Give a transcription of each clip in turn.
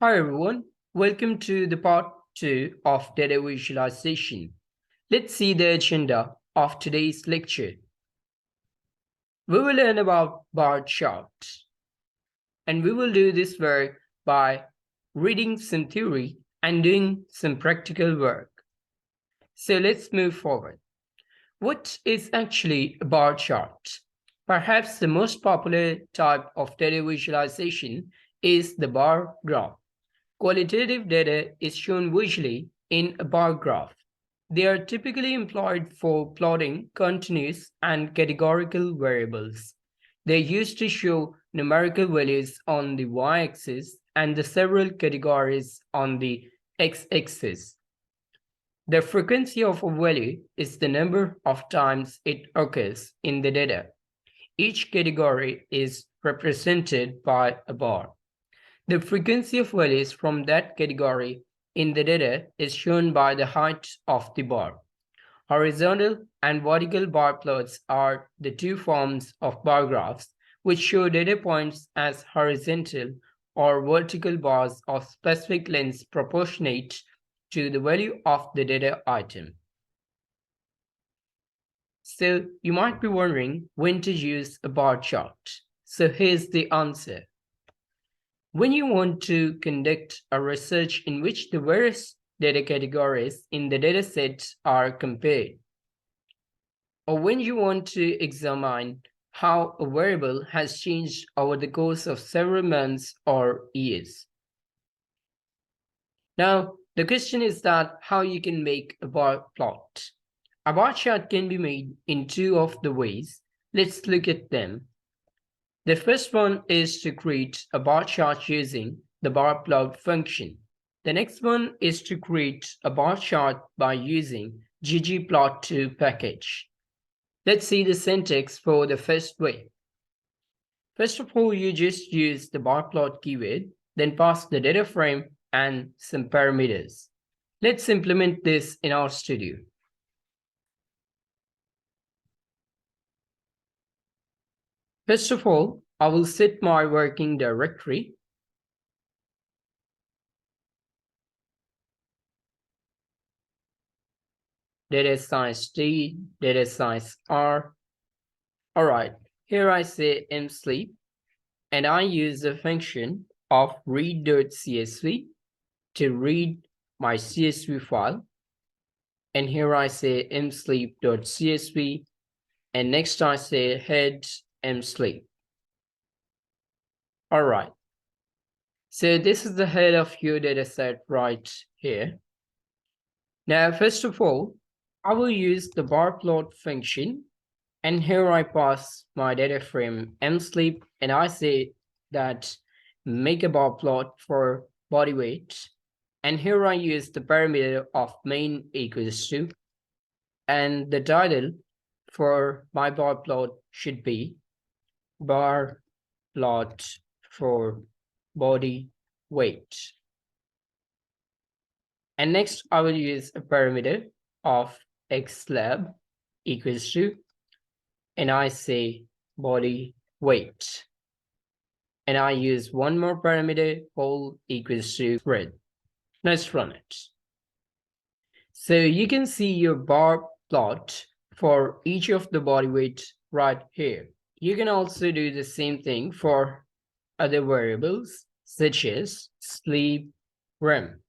Hi everyone, welcome to the part 2 of data visualization. Let's see the agenda of today's lecture. We will learn about bar charts, and we will do this work by reading some theory and doing some practical work. So let's move forward. What is actually a bar chart? Perhaps the most popular type of data visualization is the bar graph. Qualitative data is shown visually in a bar graph. They are typically employed for plotting continuous and categorical variables. They are used to show numerical values on the y-axis and the several categories on the x-axis. The frequency of a value is the number of times it occurs in the data. Each category is represented by a bar. The frequency of values from that category in the data is shown by the height of the bar. Horizontal and vertical bar plots are the two forms of bar graphs which show data points as horizontal or vertical bars of specific lengths proportionate to the value of the data item. So you might be wondering when to use a bar chart. So here's the answer. When you want to conduct a research in which the various data categories in the dataset are compared, or when you want to examine how a variable has changed over the course of several months or years. Now, the question is that how you can make a bar plot. A bar chart can be made in two of the ways. Let's look at them. The first one is to create a bar chart using the bar plot function. The next one is to create a bar chart by using ggplot2 package. Let's see the syntax for the first way. First of all, you just use the bar plot keyword, then pass the data frame and some parameters. Let's implement this in our studio. First of all, I will set my working directory. Data size D, data size R. All right, here I say msleep, and I use the function of read.csv to read my CSV file. And here I say msleep.csv, and next I say head msleep. All right, so this is the head of your data set right here. Now, first of all, I will use the bar plot function, and here I pass my data frame msleep, and I say that make a bar plot for body weight, and here I use the parameter of main equals to, and the title for my bar plot should be bar plot for body weight. And next I will use a parameter of xlab equals to, and I say body weight. And I use one more parameter, whole equals to spread. Let's run it. So you can see your bar plot for each of the body weight right here. You can also do the same thing for other variables such as sleep, REM.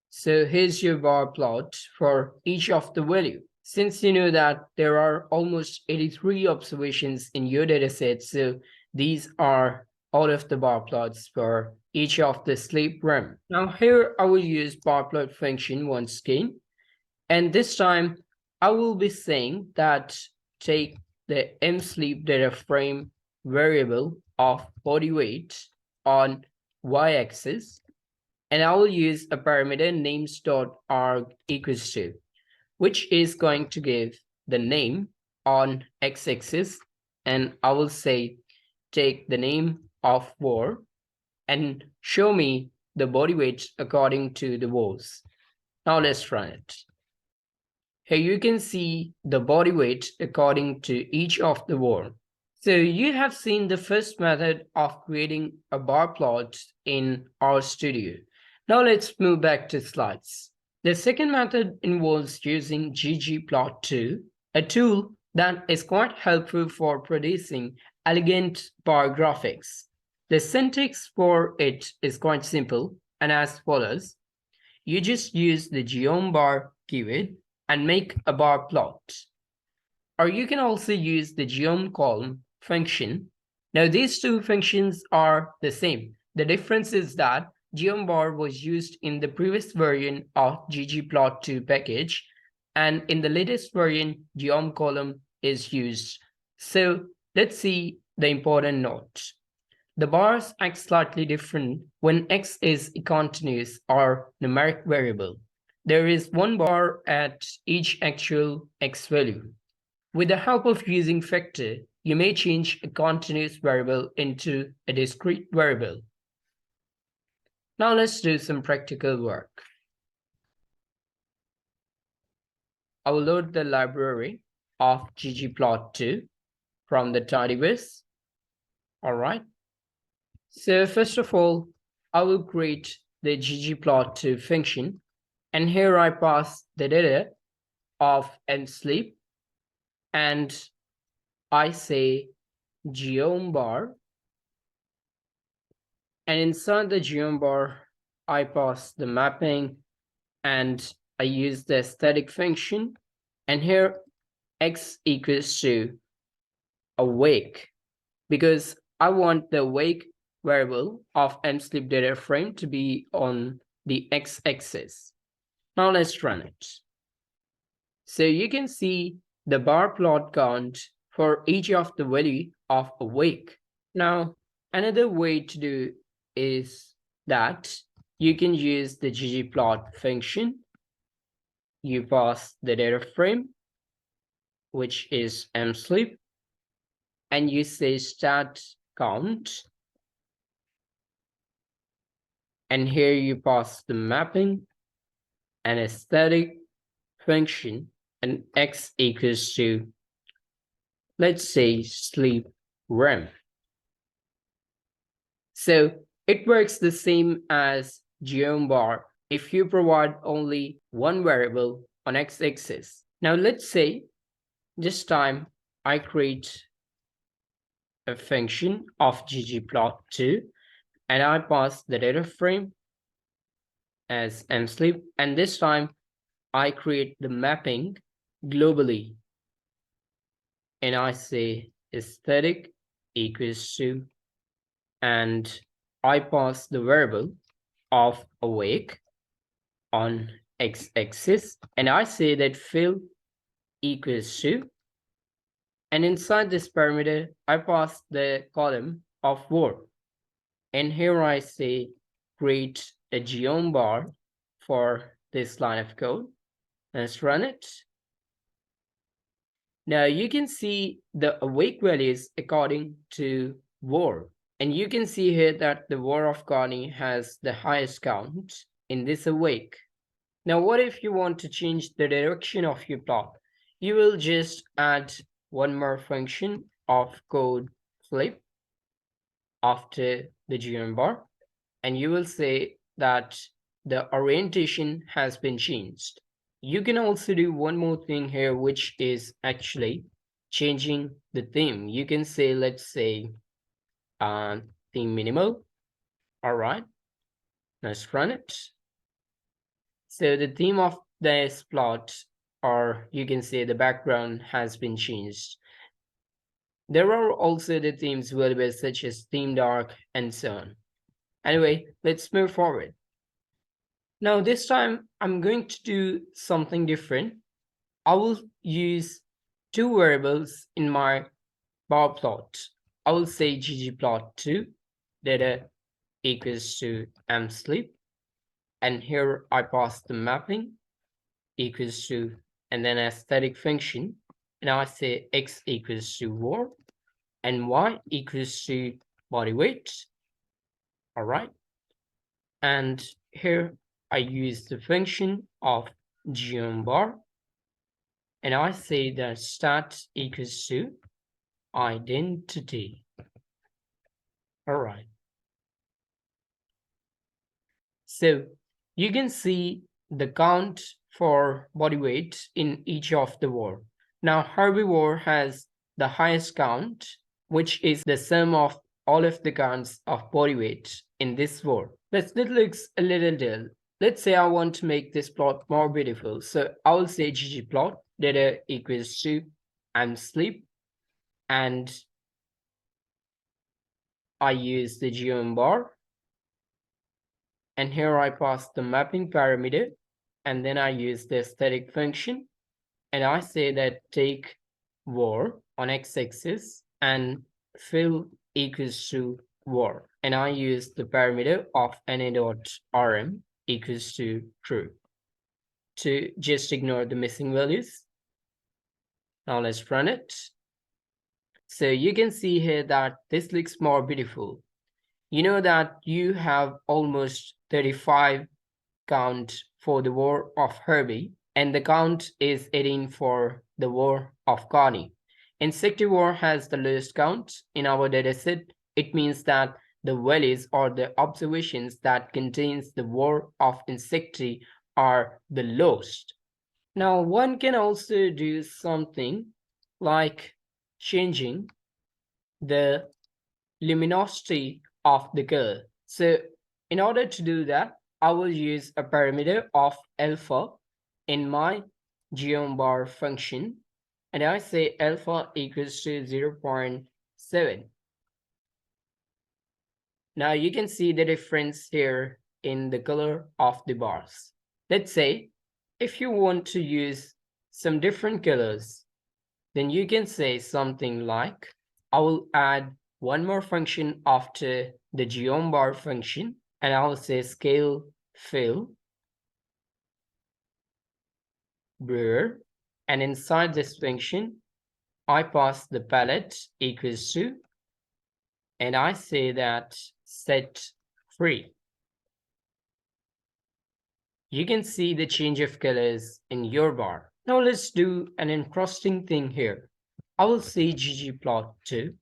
So here's your bar plot for each of the value. Since you know that there are almost 83 observations in your dataset, so these are all of the bar plots for each of the sleep REM. Now here I will use bar plot function once again, and this time I will be saying that take the msleep data frame variable of body weight on y-axis, and I will use a parameter names.arg equals to, which is going to give the name on x-axis, and I will say take the name of war and show me the body weight according to the wars. Now let's run it. Here you can see the body weight according to each of the war. So you have seen the first method of creating a bar plot in our studio. Now let's move back to slides. The second method involves using ggplot2, a tool that is quite helpful for producing elegant bar graphics. The syntax for it is quite simple and as follows. You just use the geom bar keyword and make a bar plot. Or you can also use the geom column function. Now these two functions are the same. The difference is that geom bar was used in the previous version of ggplot2 package, and in the latest version, geom column is used. So let's see the important note. The bars act slightly different when x is a continuous or numeric variable. There is one bar at each actual x value. With the help of using factor, you may change a continuous variable into a discrete variable. Now let's do some practical work. I will load the library of ggplot2 from the tidyverse. All right. So first of all, I will create the ggplot2 function, and here I pass the data of msleep, and I say geom bar, and inside the geom bar, I pass the mapping, and I use the static function, and here x equals to awake, because I want the awake variable of msleep data frame to be on the x-axis. Now let's run it. So you can see the bar plot count for each of the value of awake. Now, another way to do is that you can use the ggplot function. You pass the data frame, which is msleep, and you say start count. And here you pass the mapping and a static function, and x equals to, let's say, sleep rem. So it works the same as geom bar if you provide only one variable on x-axis. Now let's say this time I create a function of ggplot2, and I pass the data frame as msleep, and this time I create the mapping globally, and I say static equals to, and I pass the variable of awake on x-axis, and I say that fill equals to, and inside this parameter I pass the column of war, and here I say create a geom bar for this line of code. Let's run it. Now you can see the awake values according to war. And you can see here that the war of Carney has the highest count in this awake. Now what if you want to change the direction of your plot? You will just add one more function of code flip after the geom bar, and you will say that the orientation has been changed. You can also do one more thing here, which is actually changing the theme. You can say, let's say, theme minimal. All right, let's run it. So the theme of this plot, or you can say the background, has been changed. There are also the themes available such as theme dark and so on. Anyway, let's move forward. Now this time I'm going to do something different. I will use two variables in my bar plot. I will say ggplot2 data equals to msleep, and here I pass the mapping equals to, and then a static function, and I say x equals to war and y equals to body weight. All right, and here I use the function of geom bar, and I say that start equals to, identity. All right. So you can see the count for body weight in each of the war. Now herbivore has the highest count, which is the sum of all of the counts of body weight in this war. This looks a little dull. Let's say I want to make this plot more beautiful. So I will say ggplot data equals to and sleep, and I use the geom bar, and here I pass the mapping parameter, and then I use the aesthetic function, and I say that take var on x-axis and fill equals to var, and I use the parameter of na.rm equals to true to just ignore the missing values. Now let's run it. So you can see here that this looks more beautiful. You know that you have almost 35 count for the war of Herbie, and the count is 18 for the war of Carney. Insectivore has the lowest count in our dataset. It means that the values or the observations that contains the war of Insecti are the lowest. Now one can also do something like changing the luminosity of the color. So in order to do that, I will use a parameter of alpha in my geombar function, and I say alpha equals to 0.7. Now you can see the difference here in the color of the bars. Let's say if you want to use some different colors, then you can say something like, I will add one more function after the geombar function, and I will say scale fill blur, and inside this function I pass the palette equals to, and I say that set free. You can see the change of colors in your bar. Now let's do an interesting thing here. I will say ggplot2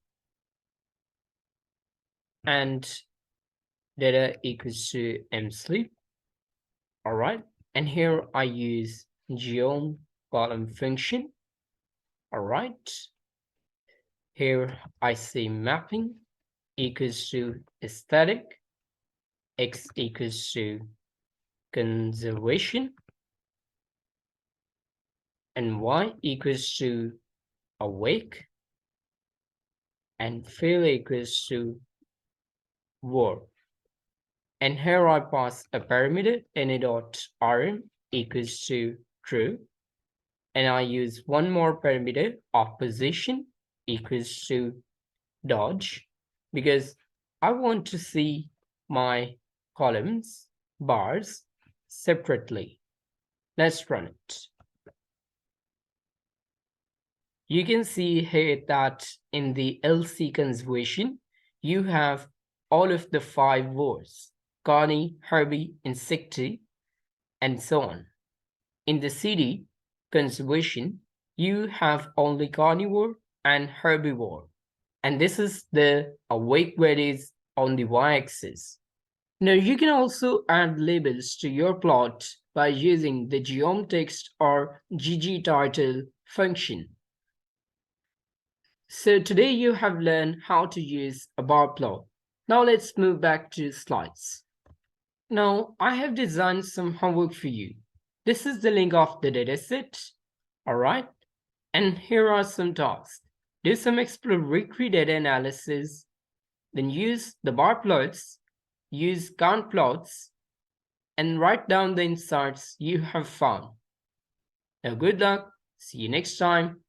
and data equals to msleep. All right, and here I use geom column function. All right, here I say mapping equals to aesthetic, x equals to conservation, and y equals to awake, and fill equals to war. And here I pass a parameter na.rm equals to true, and I use one more parameter of position equals to dodge, because I want to see my columns, bars separately. Let's run it. You can see here that in the LC conservation, you have all of the 5 words: Carney, Herbie, Insecti, and so on. In the CD conservation, you have only carnivore and herbivore, and this is the awake values on the y-axis. Now you can also add labels to your plot by using the geomtext or ggtitle function. So today you have learned how to use a bar plot. Now let's move back to slides. Now I have designed some homework for you. This is the link of the dataset. All right. And here are some tasks. Do some exploratory data analysis, then use the bar plots, use count plots, and write down the insights you have found. Now good luck. See you next time.